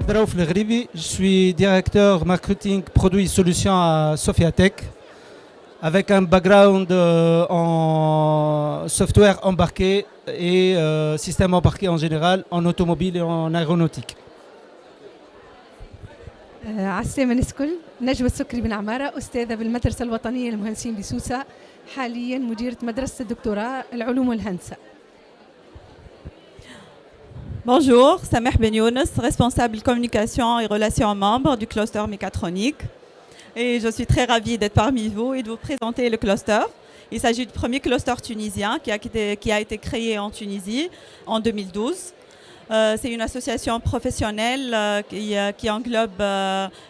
Abdraouf Leghribi, je suis directeur marketing produits solutions à Sofiatech avec un background en software embarqué et système embarqué en général en automobile et en aéronautique. عالسلامة الكل، نجوى السكري بن عمارة، أستاذة بالمدرسة الوطنية للمهندسين بسوسة، حاليا مديرة مدرسة الدكتوراه العلوم والهندسة. Bonjour, Sameh Ben Younes, responsable communication et relations membres du cluster mécatronique. Et je suis très ravie d'être parmi vous et de vous présenter le cluster. Il s'agit du premier cluster tunisien qui a été créé en Tunisie en 2012. C'est une association professionnelle qui englobe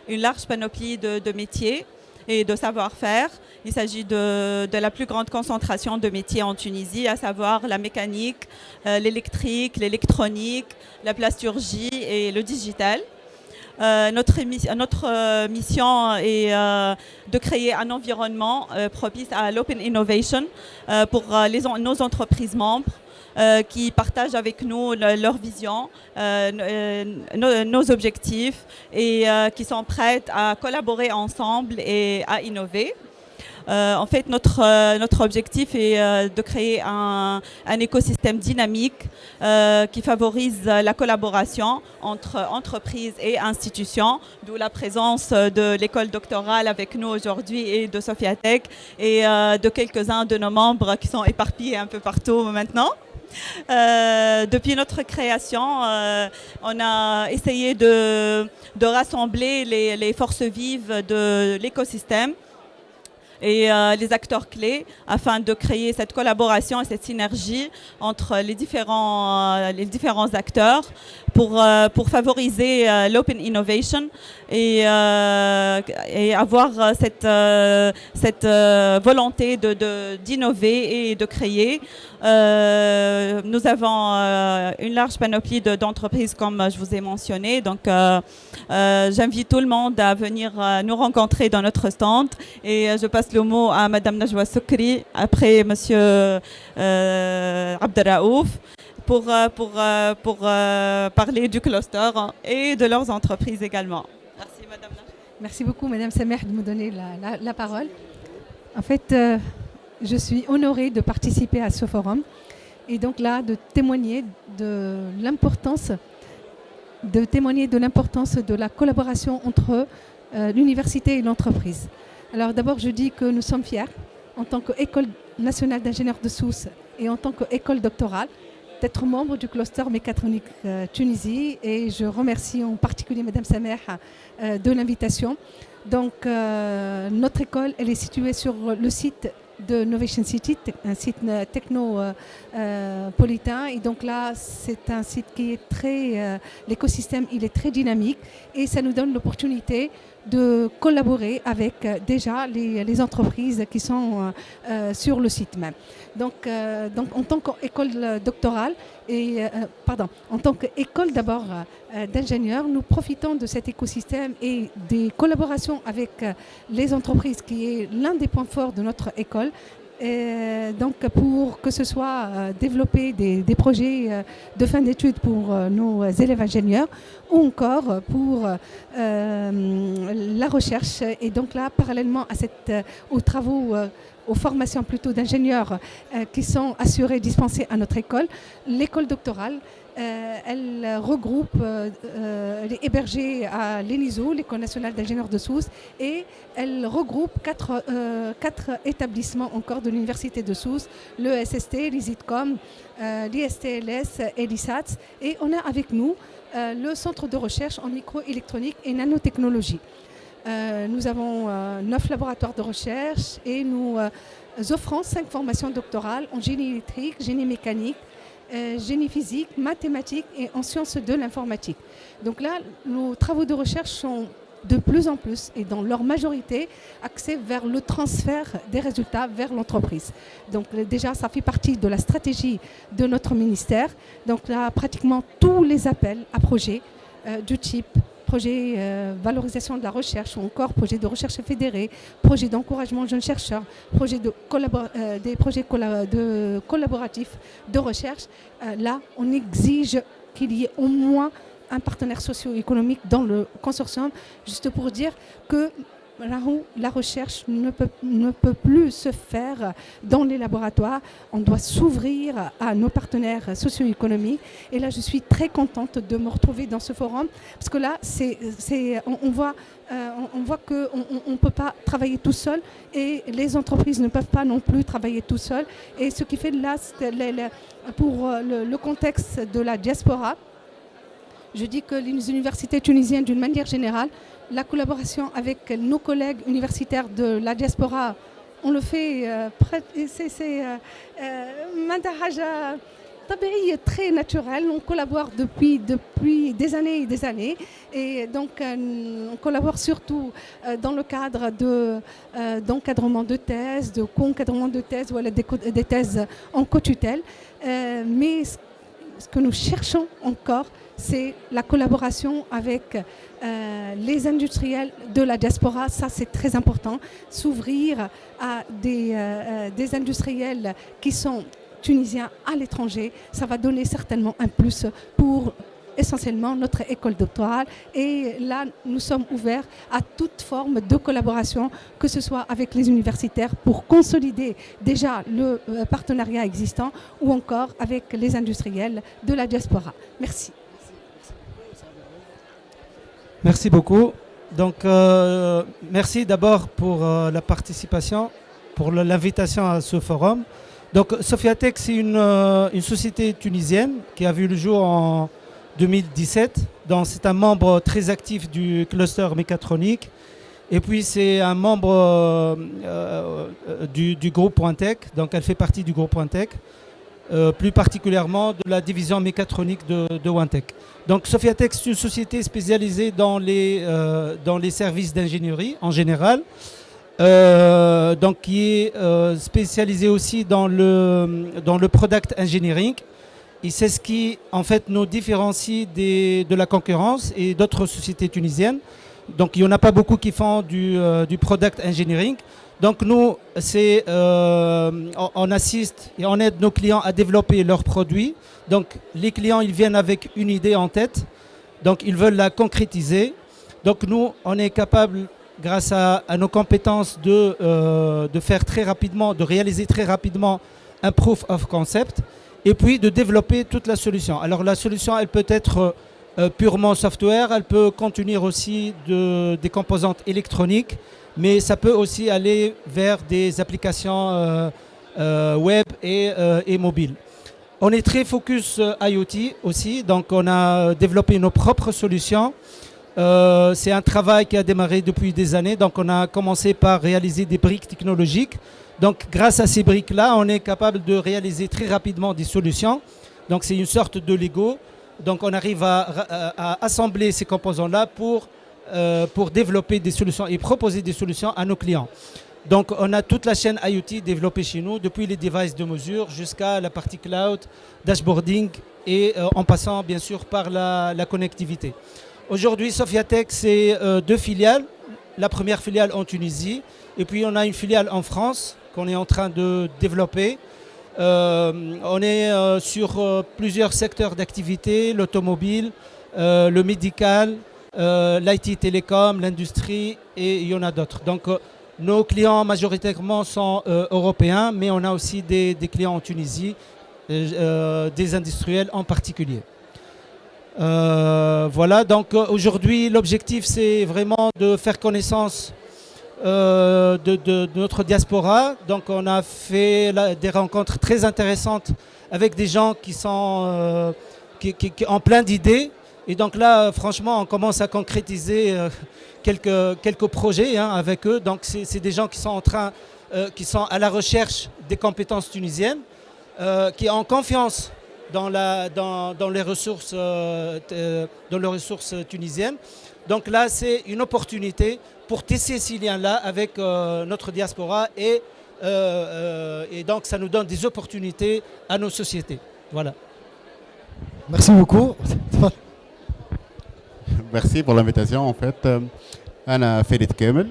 une large panoplie de métiers et de savoir-faire. Il s'agit de la plus grande concentration de métiers en Tunisie, à savoir la mécanique, l'électrique, l'électronique, la plasturgie et le digital. Notre mission est de créer un environnement propice à l'open innovation pour nos entreprises membres qui partagent avec nous leur vision, nos objectifs et qui sont prêtes à collaborer ensemble et à innover. En fait, notre objectif est de créer un écosystème dynamique qui favorise la collaboration entre entreprises et institutions, d'où la présence de l'école doctorale avec nous aujourd'hui et de Sofiatech et de quelques-uns de nos membres qui sont éparpillés un peu partout maintenant. Depuis notre création, on a essayé de rassembler les forces vives de l'écosystème et les acteurs clés afin de créer cette collaboration et cette synergie entre les différents acteurs pour favoriser l'open innovation et avoir cette volonté d'innover et de créer. Nous avons une large panoplie d'entreprises comme je vous ai mentionné, donc j'invite tout le monde à venir nous rencontrer dans notre stand et je passe le mot à Madame Najwa Soukri après Monsieur Abdraouf pour parler du cluster et de leurs entreprises également. Merci Madame Najwa. Merci beaucoup Madame Sameh de me donner la parole. En fait, je suis honorée de participer à ce forum et donc là de témoigner de l'importance de la collaboration entre l'université et l'entreprise. Alors d'abord je dis que nous sommes fiers en tant qu'École nationale d'ingénieurs de Sousse et en tant qu'école doctorale d'être membre du cluster mécatronique Tunisie et je remercie en particulier Madame Sameh de l'invitation. Donc notre école elle est située sur le site de Novation City, un site technopolitain et donc là c'est un site qui est l'écosystème il est très dynamique et ça nous donne l'opportunité de collaborer avec déjà les entreprises qui sont sur le site même. Donc en tant qu'école doctorale en tant qu'école d'abord d'ingénieurs, nous profitons de cet écosystème et des collaborations avec les entreprises qui est l'un des points forts de notre école. Et donc pour que ce soit développer des projets de fin d'études pour nos élèves ingénieurs ou encore pour la recherche et donc là parallèlement aux travaux aux formations plutôt d'ingénieurs qui sont assurées, dispensées à notre école, l'école doctorale elle regroupe, elle est hébergée à l'ENISO, l'École nationale d'ingénieurs de Sousse, et elle regroupe quatre établissements encore de l'Université de Sousse, le SST, l'ISITCOM, l'ISTLS et l'ISATS. Et on a avec nous le Centre de recherche en microélectronique et nanotechnologie. Nous avons 9 laboratoires de recherche et nous offrons 5 formations doctorales en génie électrique, génie mécanique, génie physique, mathématiques et en sciences de l'informatique. Donc là, nos travaux de recherche sont de plus en plus et dans leur majorité axés vers le transfert des résultats vers l'entreprise. Donc déjà, ça fait partie de la stratégie de notre ministère. Donc là, pratiquement tous les appels à projets du type projet valorisation de la recherche ou encore projet de recherche fédérée, projet d'encouragement aux jeunes chercheurs, des projets collaboratifs de recherche. Là, on exige qu'il y ait au moins un partenaire socio-économique dans le consortium, juste pour dire que la recherche ne peut plus se faire dans les laboratoires. On doit s'ouvrir à nos partenaires socio-économiques. Et là, je suis très contente de me retrouver dans ce forum parce que là, on voit qu'on ne peut pas travailler tout seul et les entreprises ne peuvent pas non plus travailler tout seul. Et ce qui fait là, pour le contexte de la diaspora, je dis que les universités tunisiennes, d'une manière générale, la collaboration avec nos collègues universitaires de la diaspora, on le fait c'est très naturel. On collabore depuis des années et des années. Et donc, on collabore surtout dans le cadre d'encadrement de thèses, de co-encadrement de thèses ou des thèses en co-tutelle. Mais ce que nous cherchons encore, c'est la collaboration avec les industriels de la diaspora. Ça, c'est très important. S'ouvrir à des industriels qui sont tunisiens à l'étranger, ça va donner certainement un plus pour essentiellement notre école doctorale. Et là, nous sommes ouverts à toute forme de collaboration, que ce soit avec les universitaires pour consolider déjà le partenariat existant ou encore avec les industriels de la diaspora. Merci. Merci beaucoup. Donc, merci d'abord pour la participation, pour l'invitation à ce forum. Donc, Sofiatech, c'est une société tunisienne qui a vu le jour en 2017. Donc, c'est un membre très actif du cluster mécatronique. Et puis, c'est un membre du groupe Pointec. Donc, elle fait partie du groupe Pointec. Plus particulièrement de la division mécatronique de Wantec. Donc Sofiatech, c'est une société spécialisée dans les services d'ingénierie en général, donc qui est spécialisée aussi dans le product engineering. Et c'est ce qui en fait nous différencie de la concurrence et d'autres sociétés tunisiennes. Donc il n'y en a pas beaucoup qui font du product engineering. Donc nous, on assiste et on aide nos clients à développer leurs produits. Donc les clients, ils viennent avec une idée en tête. Donc ils veulent la concrétiser. Donc nous, on est capable, grâce à nos compétences, de faire très rapidement, de réaliser très rapidement un proof of concept et puis de développer toute la solution. Alors la solution, elle peut être purement software, elle peut contenir aussi des composantes électroniques, mais ça peut aussi aller vers des applications web et mobiles. On est très focus IoT aussi, donc on a développé nos propres solutions. C'est un travail qui a démarré depuis des années, donc on a commencé par réaliser des briques technologiques. Donc grâce à ces briques-là, on est capable de réaliser très rapidement des solutions. Donc c'est une sorte de Lego. Donc on arrive à assembler ces composants-là pour développer des solutions et proposer des solutions à nos clients. Donc on a toute la chaîne IoT développée chez nous, depuis les devices de mesure jusqu'à la partie cloud, dashboarding et en passant bien sûr par la connectivité. Aujourd'hui, Sofiatech, c'est 2 filiales. La première filiale en Tunisie et puis on a une filiale en France qu'on est en train de développer. On est sur plusieurs secteurs d'activité, l'automobile, le médical, l'IT télécom, l'industrie et il y en a d'autres. Donc nos clients majoritairement sont européens, mais on a aussi des clients en Tunisie, des industriels en particulier. Voilà, donc aujourd'hui l'objectif c'est vraiment de faire connaissance de notre diaspora. Donc on a fait des rencontres très intéressantes avec des gens qui sont en plein d'idées. Et donc là, franchement, on commence à concrétiser quelques projets avec eux. Donc c'est des gens qui sont à la recherche des compétences tunisiennes, qui ont confiance dans les ressources tunisiennes. Donc là, c'est une opportunité pour tisser ces liens-là avec notre diaspora et donc ça nous donne des opportunités à nos sociétés. Voilà. Merci beaucoup. Merci pour l'invitation. En fait, أنا فريد كامل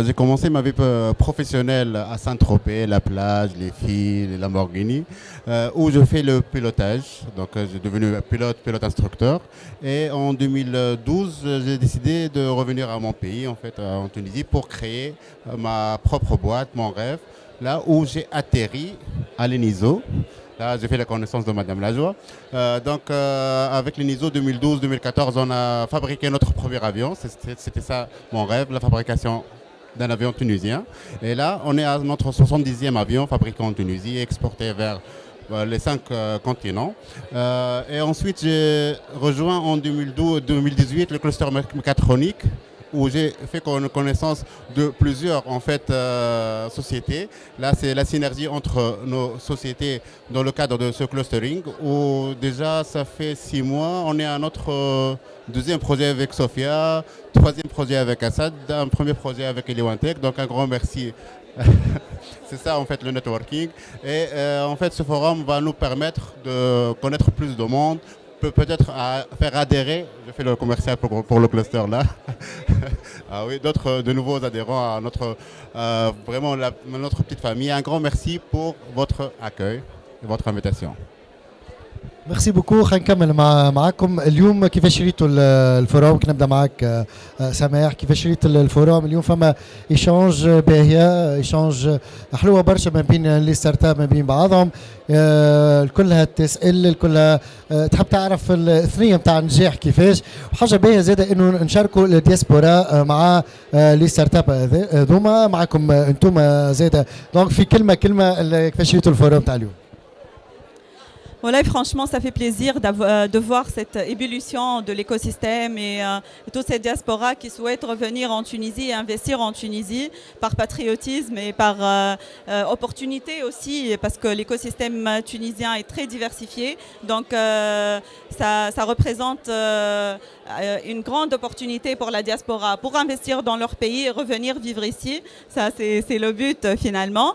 j'ai commencé ma vie professionnelle à Saint-Tropez, la plage, les filles, les Lamborghini, où je fais le pilotage. Donc j'ai devenu pilote instructeur. Et en 2012, j'ai décidé de revenir à mon pays, en fait, en Tunisie, pour créer ma propre boîte, mon rêve, là où j'ai atterri à l'ENISO. Là, j'ai fait la connaissance de Madame Lajoie. Avec l'ENISO 2012-2014, on a fabriqué notre premier avion. C'était ça mon rêve, la fabrication d'un avion tunisien. Et là, on est à notre 70e avion fabriqué en Tunisie et exporté vers les 5 continents. Et ensuite, j'ai rejoint en 2018 le cluster mécatronique, où j'ai fait connaissance de plusieurs en fait, sociétés. Là, c'est la synergie entre nos sociétés dans le cadre de ce clustering, où déjà ça fait 6 mois, on est à notre deuxième projet avec Sofia, troisième projet avec Assad, un premier projet avec Eliwantech. Donc un grand merci. C'est ça en fait le networking. Et en fait ce forum va nous permettre de connaître plus de monde, peut-être à faire adhérer, je fais le commercial pour le cluster là, ah oui, de nouveaux adhérents à notre, vraiment notre petite famille. Un grand merci pour votre accueil et votre invitation. ميرسي بوكو. خلينا نكمل معاكم اليوم. كيفاش شريتوا الفوروم؟ كي نبدا معاك سماح، كيفاش شريت الفوروم اليوم؟ فما ايشانج باهيه، ايشانج حلوه برشا ما بين لي ستارت اب، ما بين بعضهم. الكلها تسال، الكلها تحب تعرف الثنيه نتاع النجاح كيفاش. وحاجه باهيه زاده انه نشاركوا الدياسبورا مع لي ستارت اب هذوما معكم انتم زاده. دونك في كلمه كيفاش شريتوا الفوروم تاع اليوم؟ Voilà, et franchement, ça fait plaisir de voir cette ébullition de l'écosystème et toute cette diaspora qui souhaite revenir en Tunisie et investir en Tunisie par patriotisme et par opportunité aussi, parce que l'écosystème tunisien est très diversifié. Donc, ça représente une grande opportunité pour la diaspora pour investir dans leur pays et revenir vivre ici. Ça, c'est le but finalement.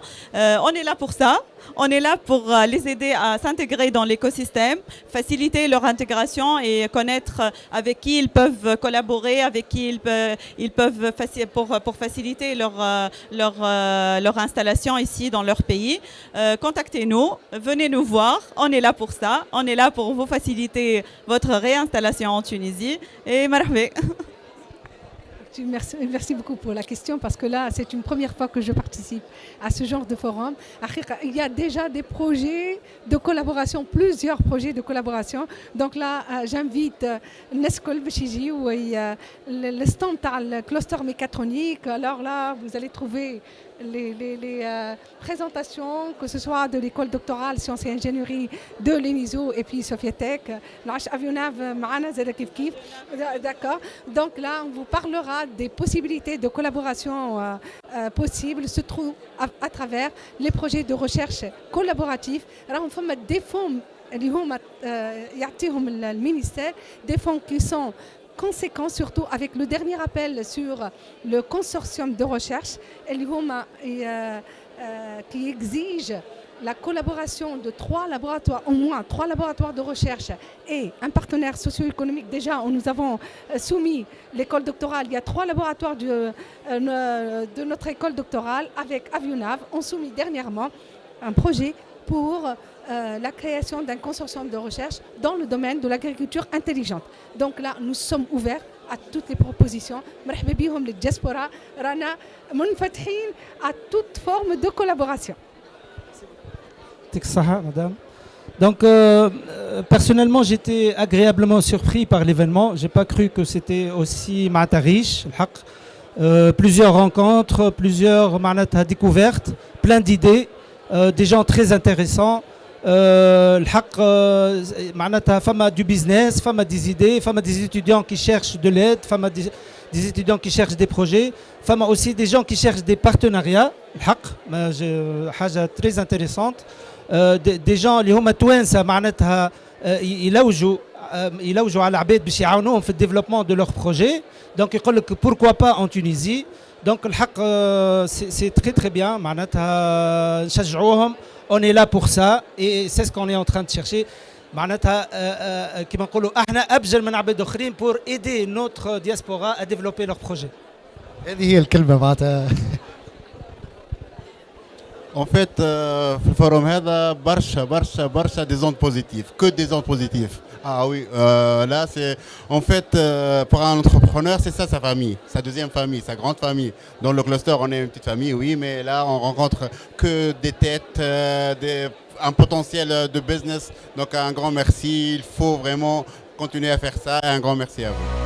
On est là pour ça. On est là pour les aider à s'intégrer dans l'écosystème, faciliter leur intégration et connaître avec qui ils peuvent collaborer, avec qui ils peuvent pour faciliter leur installation ici dans leur pays. Contactez-nous, venez nous voir, on est là pour ça, on est là pour vous faciliter votre réinstallation en Tunisie et marhaba. Merci beaucoup pour la question, parce que là, c'est une première fois que je participe à ce genre de forum. Il y a déjà des projets de collaboration, plusieurs projets de collaboration. Donc là, j'invite Neskol Bechiji, où il y a le stand le cluster mécatronique. Alors là, vous allez trouver les présentations, que ce soit de l'école doctorale sciences et ingénierie de l'ENISO et puis Sofiatech. D'accord. Donc là, on vous parlera des possibilités de collaboration possibles, se trouvent à travers les projets de recherche collaboratifs. Alors, on fait des fonds, le ministère, des fonds qui sont conséquents, surtout avec le dernier appel sur le consortium de recherche qui exige la collaboration de 3 laboratoires, au moins 3 laboratoires de recherche et un partenaire socio-économique. Déjà, nous avons soumis l'école doctorale. Il y a 3 laboratoires de notre école doctorale avec Avionav. On soumis dernièrement un projet pour la création d'un consortium de recherche dans le domaine de l'agriculture intelligente. Donc là, nous sommes ouverts à toutes les propositions. مرحبا بهم للدياسبورا، رانا منفتحين à toute forme de collaboration. Madame. Donc, personnellement, j'étais agréablement surpris par l'événement. Je n'ai pas cru que c'était aussi riche. Plusieurs rencontres, plusieurs découvertes, plein d'idées, des gens très intéressants. Fama du business, fama des idées, fama des étudiants qui cherchent de l'aide, fama des étudiants qui cherchent des projets, fama aussi des gens qui cherchent des partenariats. Très intéressante. Des gens اللي هما توانسة معناتها يلوجوا على العباد باش يعاونوهم في الديفلوبمون de leur projet. Donc يقول لك pourquoi pas en Tunisie. Donc الحق c'est très très bien معناتها نشجعوهم. On est là pour ça et c'est ce qu'on est en train de chercher. معناتها كما نقولوا احنا ابجل من عباد اخرين pour aider notre diaspora à développer leur projet. هذه هي الكلمة معناتها. En fait, في الفوروم هذا برشا des ondes positives, que des ondes positives. Ah oui, là c'est en fait pour un entrepreneur c'est ça sa famille, sa deuxième famille, sa grande famille. Dans le cluster on est une petite famille, oui, mais là on rencontre que des têtes, un potentiel de business. Donc un grand merci, il faut vraiment continuer à faire ça et un grand merci à vous.